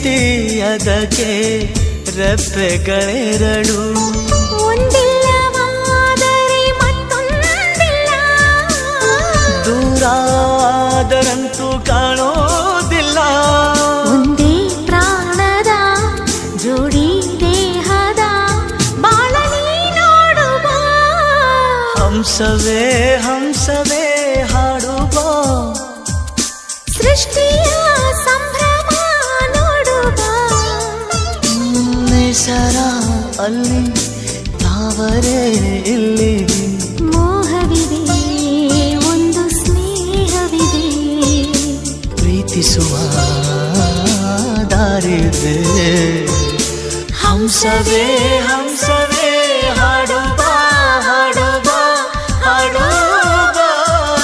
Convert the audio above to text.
ಪ್ರೀತಿ ಅದಕ್ಕೆ ರೆಪ್ಪೆಗಳೆರಡು, ಒಂದಿಲ್ಲವಾದರೆ ಮತ್ತೊಂದಿಲ್ಲ, ದೂರಾದರಂತೂ ಕಾಣೋದಿಲ್ಲ. ಒಂದೇ ಪ್ರಾಣದ ಜೋಡಿ ದೇಹದ ಬಾಳಲಿ ನೋಡುವ, ಹಂಸವೇ ಹಂಸವೇ ಹಾಡುವ, ಸೃಷ್ಟಿಯ ಸಂಭ್ರಮ ನೋಡುವ. ನಿಸರ ಅಲ್ಲಿ ತಾವರೆ ಇಲ್ಲಿ, ಮೋಹವಿದೆ ಒಂದು ಸ್ನೇಹವಿದೆ, ಪ್ರೀತಿಸುವ ದಾರಿದೆ. ಹಂಸವೇ ಹಂಸ